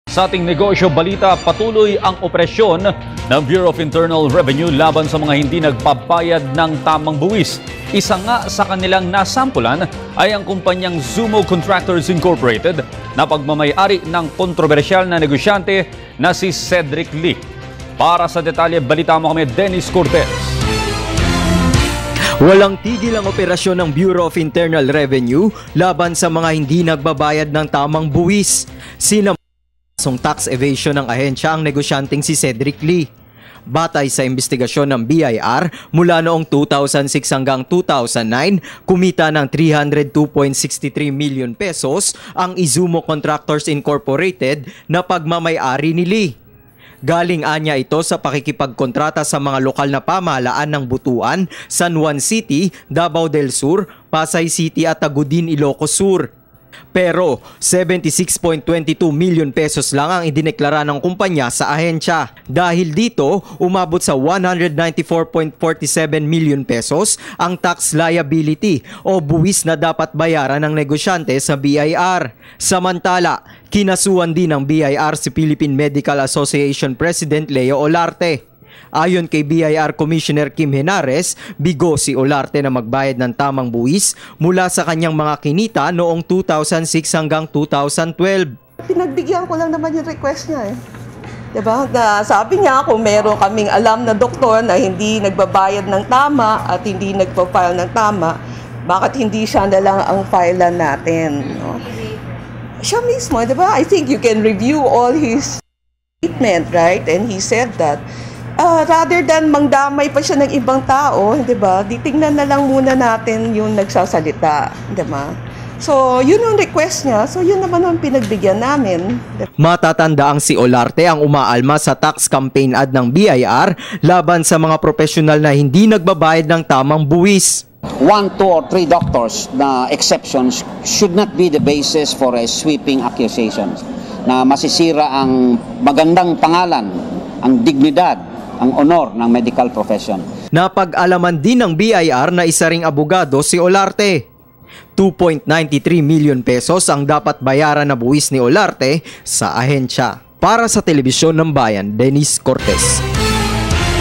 Sa ating negosyo balita, patuloy ang operasyon ng Bureau of Internal Revenue laban sa mga hindi nagpabayad ng tamang buwis. Isa nga sa kanilang nasampulan ay ang kumpanyang Zumo Contractors Incorporated na pagmamay-ari ng kontrobersyal na negosyante na si Cedric Lee. Para sa detalye, balita mo kami Dennis Cortez. Walang tigil ang operasyon ng Bureau of Internal Revenue laban sa mga hindi nagbabayad ng tamang buwis. Tax evasion ng ahensya ang negosyanteng si Cedric Lee. Batay sa investigasyon ng BIR, mula noong 2006 hanggang 2009, kumita ng 302.63 million pesos ang Zumo Contractors Incorporated na pagmamay-ari ni Lee. Galing anya ito sa pakikipagkontrata sa mga lokal na pamahalaan ng Butuan, San Juan City, Davao del Sur, Pasay City at Agudin, Ilocos Sur. Pero 76.22 million pesos lang ang idineklara ng kumpanya sa ahensya. Dahil dito, umabot sa 194.47 million pesos ang tax liability o buwis na dapat bayaran ng negosyante sa BIR. Samantala, kinasuhan din ng BIR si Philippine Medical Association President Leo Olarte. Ayon kay BIR Commissioner Kim Henares, bigo si Olarte na magbayad ng tamang buwis mula sa kanyang mga kinita noong 2006 hanggang 2012. Pinagbigyan ko lang naman yung request niya eh. Diba? Sabi niya kung meron kaming alam na doktor na hindi nagbabayad ng tama at hindi nagpa-file ng tama, bakit hindi siya na lang ang filean natin? No? Siya mismo, diba? I think you can review all his statement, right? And he said that rather than mangdamay pa siya ng ibang tao, di ba? Ditingnan na lang muna natin yung nagsasalita, di ba? So, yun ang request niya. So, yun naman ang pinagbigyan namin. Matatandaang si Olarte ang umaalma sa tax campaign ad ng BIR laban sa mga profesional na hindi nagbabayad ng tamang buwis. 1, 2, or 3 doctors na exceptions should not be the basis for a sweeping accusations na masisira ang magandang pangalan, ang dignidad, ang honor ng medical profession. Napag-alaman din ng BIR na isa ring abogado si Olarte. 2.93 million pesos ang dapat bayaran na buwis ni Olarte sa ahensya. Para sa Telebisyon ng Bayan, Dennis Cortez.